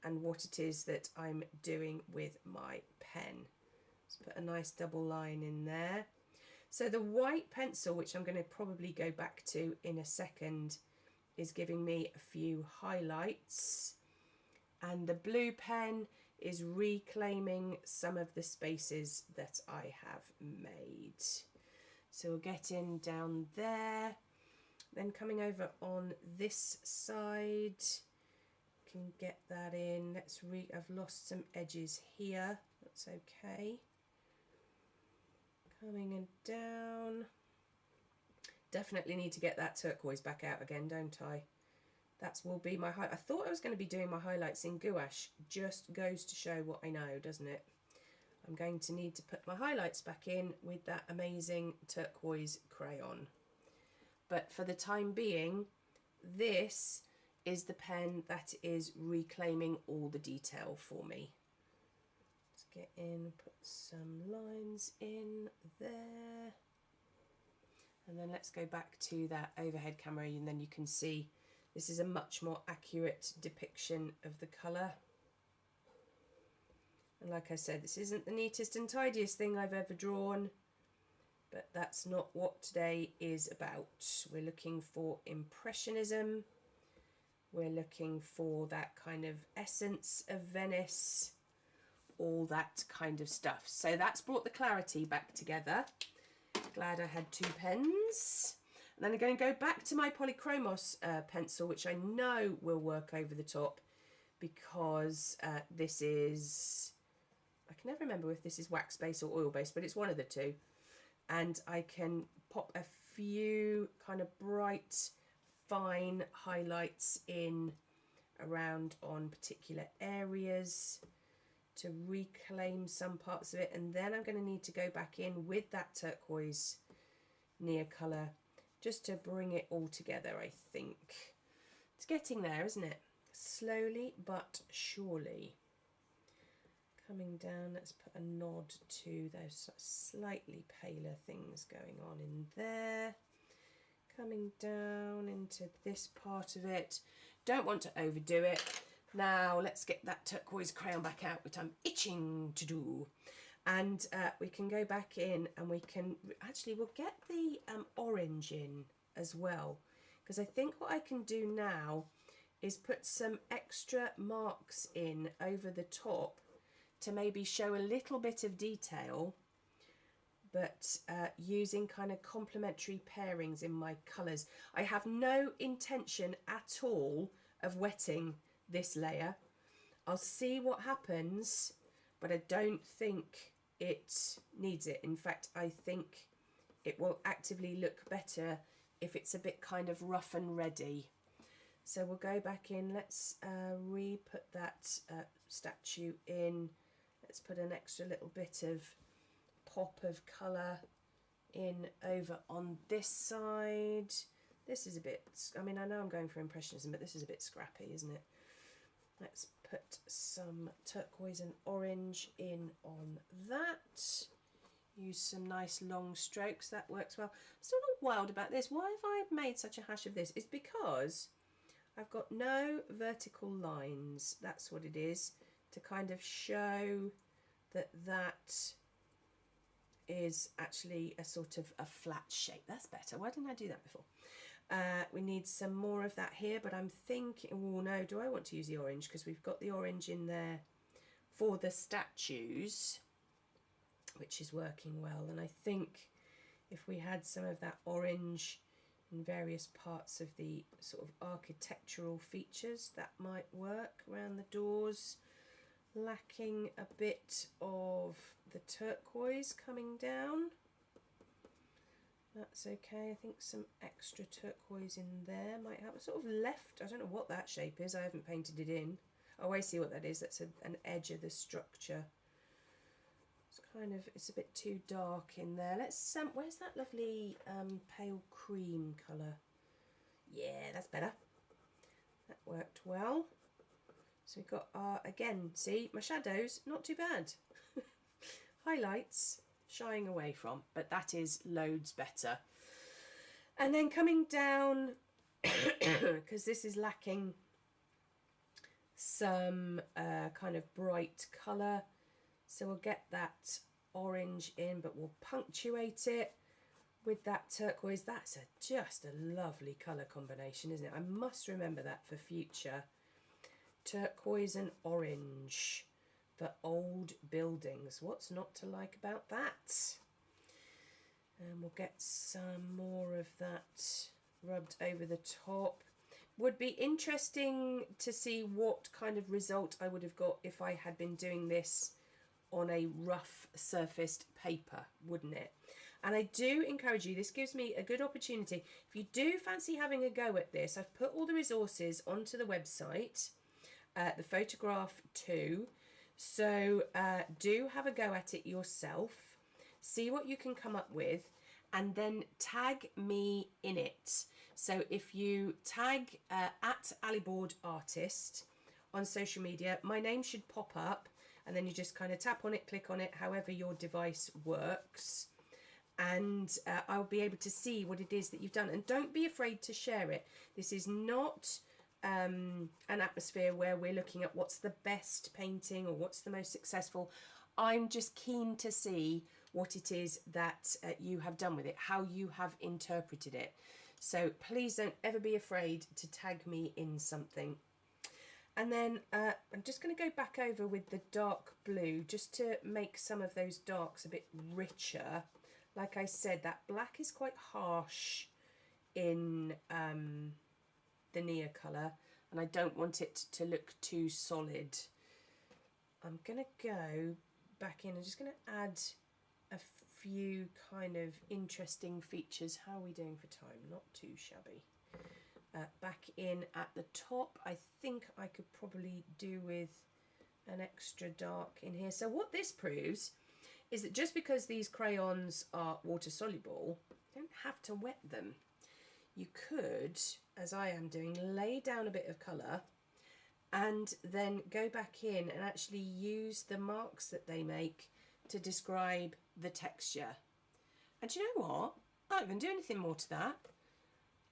and what it is that I'm doing with my pen. Let's put a nice double line in there. So the white pencil, which I'm going to probably go back to in a second, is giving me a few highlights, and the blue pen is reclaiming some of the spaces that I have made. So we'll get in down there, then coming over on this side, can get that in. I've lost some edges here, that's okay. Coming in down. Definitely need to get that turquoise back out again, don't I? That will be my highlight. I thought I was going to be doing my highlights in gouache. Just goes to show what I know, doesn't it? I'm going to need to put my highlights back in with that amazing turquoise crayon. But for the time being, this is the pen that is reclaiming all the detail for me. Let's get in, put some lines in there. And then let's go back to that overhead camera, and then you can see this is a much more accurate depiction of the colour. And like I said, this isn't the neatest and tidiest thing I've ever drawn, but that's not what today is about. We're looking for Impressionism. We're looking for that kind of essence of Venice, all that kind of stuff. So that's brought the clarity back together. Glad I had two pens. And then I'm going to go back to my Polychromos pencil, which I know will work over the top, because this is, I can never remember if this is wax based or oil based, but it's one of the two. And I can pop a few kind of bright, fine highlights in around on particular areas to reclaim some parts of it. And then I'm going to need to go back in with that turquoise near colour just to bring it all together, I think. It's getting there, isn't it? Slowly but surely. Coming down, let's put a nod to those slightly paler things going on in there. Coming down into this part of it. Don't want to overdo it. Now let's get that turquoise crayon back out, which I'm itching to do. And we can go back in, and we can, actually we'll get the orange in as well, because I think what I can do now is put some extra marks in over the top to maybe show a little bit of detail, but using kind of complementary pairings in my colours. I have no intention at all of wetting this layer. I'll see what happens, but I don't think it needs it. In fact, I think it will actively look better if it's a bit kind of rough and ready. So we'll go back in, let's re-put that statue in. Let's put an extra little bit of pop of colour in over on this side. This is a bit, I mean, I know I'm going for Impressionism, but this is a bit scrappy, isn't it? Let's put some turquoise and orange in on that. Use some nice long strokes, that works well. I'm still not wild about this. Why have I made such a hash of this? It's because I've got no vertical lines, that's what it is, to kind of show that that is actually a sort of a flat shape. That's better. Why didn't I do that before? We need some more of that here, but I'm thinking, oh no, do I want to use the orange? Because we've got the orange in there for the statues, which is working well. And I think if we had some of that orange in various parts of the sort of architectural features, that might work around the doors. Lacking a bit of the turquoise coming down. That's okay. I think some extra turquoise in there might help. Sort of left, I don't know what that shape is. I haven't painted it in. Oh, I see what that is. That's an edge of the structure. It's kind of, it's a bit too dark in there. Let's, where's that lovely pale cream colour? Yeah, that's better. That worked well. So we've got our, again, see, my shadows, not too bad. Highlights, shying away from, but that is loads better. And then coming down, because this is lacking some kind of bright colour, so we'll get that orange in, but we'll punctuate it with that turquoise. That's just a lovely colour combination, isn't it? I must remember that for future. Turquoise and orange for old buildings. What's not to like about that? And we'll get some more of that rubbed over the top. Would be interesting to see what kind of result I would have got if I had been doing this on a rough surfaced paper, wouldn't it? And I do encourage you, this gives me a good opportunity. If you do fancy having a go at this, I've put all the resources onto the website, the photograph too. So do have a go at it yourself, see what you can come up with, and then tag me in it. So if you tag at Aliboard Artist on social media, my name should pop up, and then you just kind of tap on it, click on it, however your device works, and I'll be able to see what it is that you've done. And don't be afraid to share it. This is not an atmosphere where we're looking at what's the best painting or what's the most successful. I'm just keen to see what it is that you have done with it, how you have interpreted it. So please don't ever be afraid to tag me in something. And then I'm just going to go back over with the dark blue just to make some of those darks a bit richer. Like I said, that black is quite harsh in the near colour, and I don't want it to look too solid. I'm going to go back in. I'm just going to add a few kind of interesting features. How are we doing for time? Not too shabby. Back in at the top, I think I could probably do with an extra dark in here. So what this proves is that just because these crayons are water soluble, you don't have to wet them. You could, as I am doing, lay down a bit of colour and then go back in and actually use the marks that they make to describe the texture. And you know what? I'm not going to do anything more to that.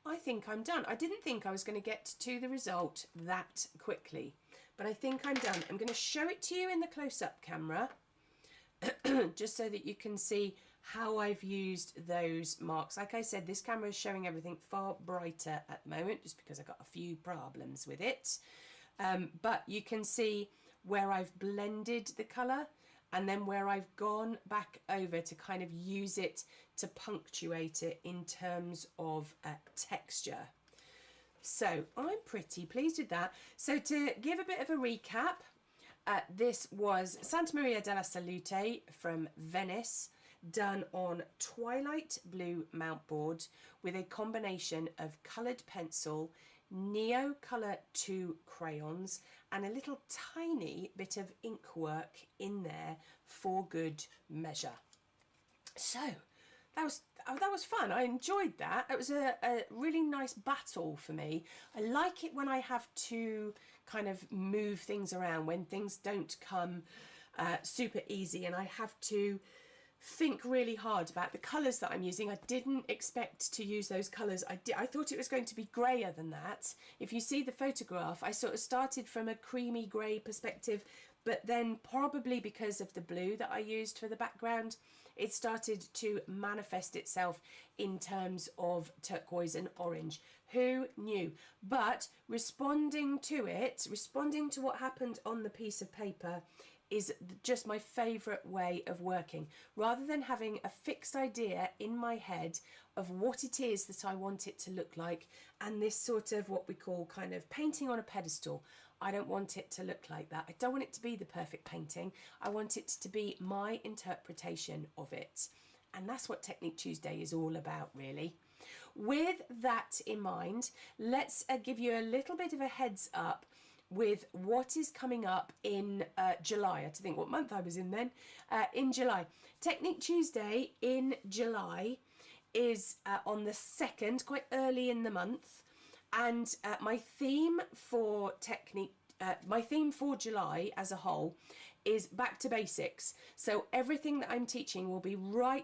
I think I'm done. I didn't think I was going to get to the result that quickly, but I think I'm done. I'm going to show it to you in the close-up camera just so that you can see how I've used those marks. Like I said, this camera is showing everything far brighter at the moment just because I've got a few problems with it. But you can see where I've blended the colour and then where I've gone back over to kind of use it to punctuate it in terms of texture. So I'm pretty pleased with that. So to give a bit of a recap, this was Santa Maria della Salute from Venice, done on twilight blue mount board with a combination of coloured pencil, Neo Colour 2 crayons, and a little tiny bit of ink work in there for good measure. So that was fun. I enjoyed that. It was a really nice battle for me. I like it when I have to kind of move things around, when things don't come super easy and I have to think really hard about the colours that I'm using. I didn't expect to use those colours. I thought it was going to be greyer than that. If you see the photograph, I sort of started from a creamy grey perspective, but then probably because of the blue that I used for the background, it started to manifest itself in terms of turquoise and orange. Who knew? But responding to it, responding to what happened on the piece of paper, is just my favourite way of working. Rather than having a fixed idea in my head of what it is that I want it to look like, and this sort of what we call kind of painting on a pedestal, I don't want it to look like that. I don't want it to be the perfect painting. I want it to be my interpretation of it. And that's what Technique Tuesday is all about, really. With that in mind, let's give you a little bit of a heads up with what is coming up in July. I had to think what month I was in then. In July. Technique Tuesday in July is on the 2nd, quite early in the month. And my theme for July as a whole is back to basics. So everything that I'm teaching will be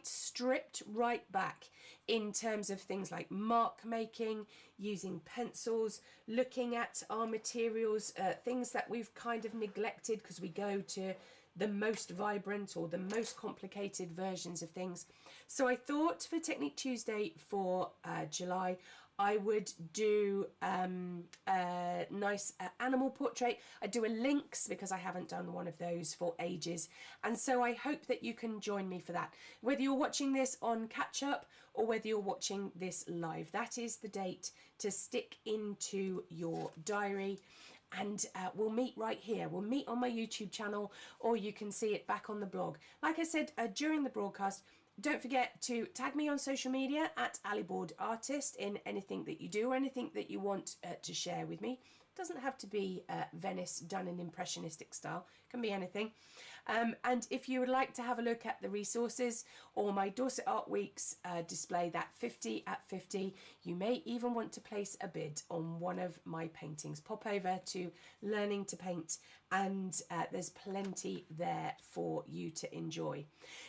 stripped right back in terms of things like mark making, using pencils, looking at our materials, things that we've kind of neglected because we go to the most vibrant or the most complicated versions of things. So I thought for Technique Tuesday for July, I would do a nice animal portrait. I do a lynx because I haven't done one of those for ages. And so I hope that you can join me for that. Whether you're watching this on catch up or whether you're watching this live, that is the date to stick into your diary. And we'll meet right here. We'll meet on my YouTube channel, or you can see it back on the blog. Like I said during the broadcast, don't forget to tag me on social media at AliBoardArtist in anything that you do or anything that you want to share with me. It doesn't have to be Venice done in impressionistic style, it can be anything. And if you would like to have a look at the resources or my Dorset Art Weeks display, that 50 at 50, you may even want to place a bid on one of my paintings. Pop over to Learning to Paint and there's plenty there for you to enjoy.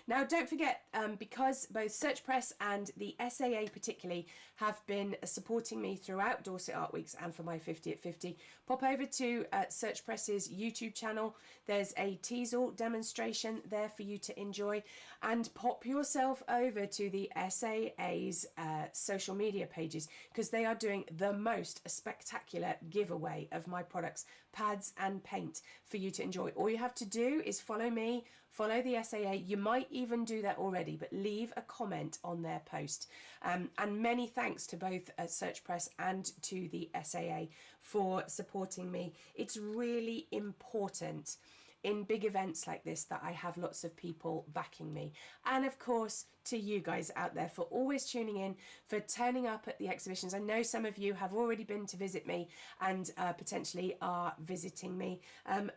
Now don't forget, because both Search Press and the SAA particularly have been supporting me throughout Dorset Art Weeks and for my 50 at 50, pop over to Search Press's YouTube channel. There's a teasel demonstration there for you to enjoy, and pop yourself over to the SAA's social media pages, because they are doing the most spectacular giveaway of my products, pads and paint, for you to enjoy. All you have to do is follow me, follow the SAA. You might even do that already, but leave a comment on their post. And many thanks to both Search Press and to the SAA for supporting me. It's really important in big events like this that I have lots of people backing me. And of course, to you guys out there for always tuning in, for turning up at the exhibitions. I know some of you have already been to visit me and potentially are visiting me.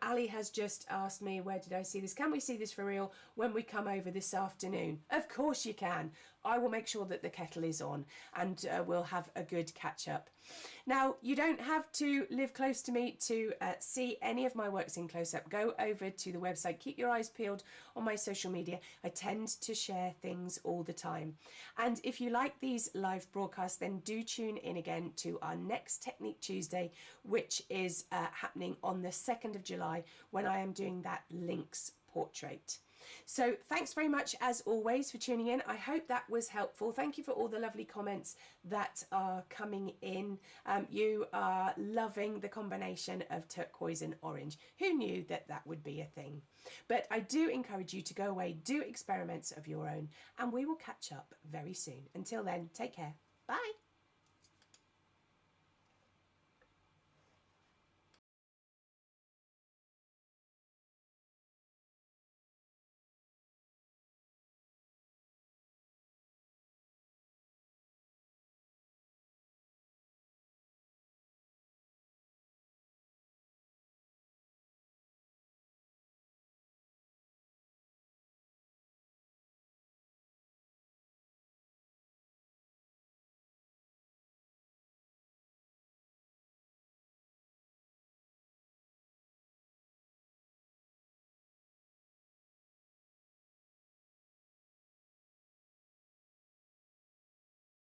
Ali has just asked me, where did I see this? Can we see this for real when we come over this afternoon? Of course you can. I will make sure that the kettle is on and we'll have a good catch up. Now, you don't have to live close to me to see any of my works in close up. Go over to the website. Keep your eyes peeled on my social media. I tend to share things all the time. And if you like these live broadcasts, then do tune in again to our next Technique Tuesday, which is happening on the 2nd of July when I am doing that lynx portrait. So thanks very much as always for tuning in. I hope that was helpful. Thank you for all the lovely comments that are coming in. You are loving the combination of turquoise and orange. Who knew that that would be a thing? But I do encourage you to go away, do experiments of your own, and we will catch up very soon. Until then, take care. Bye.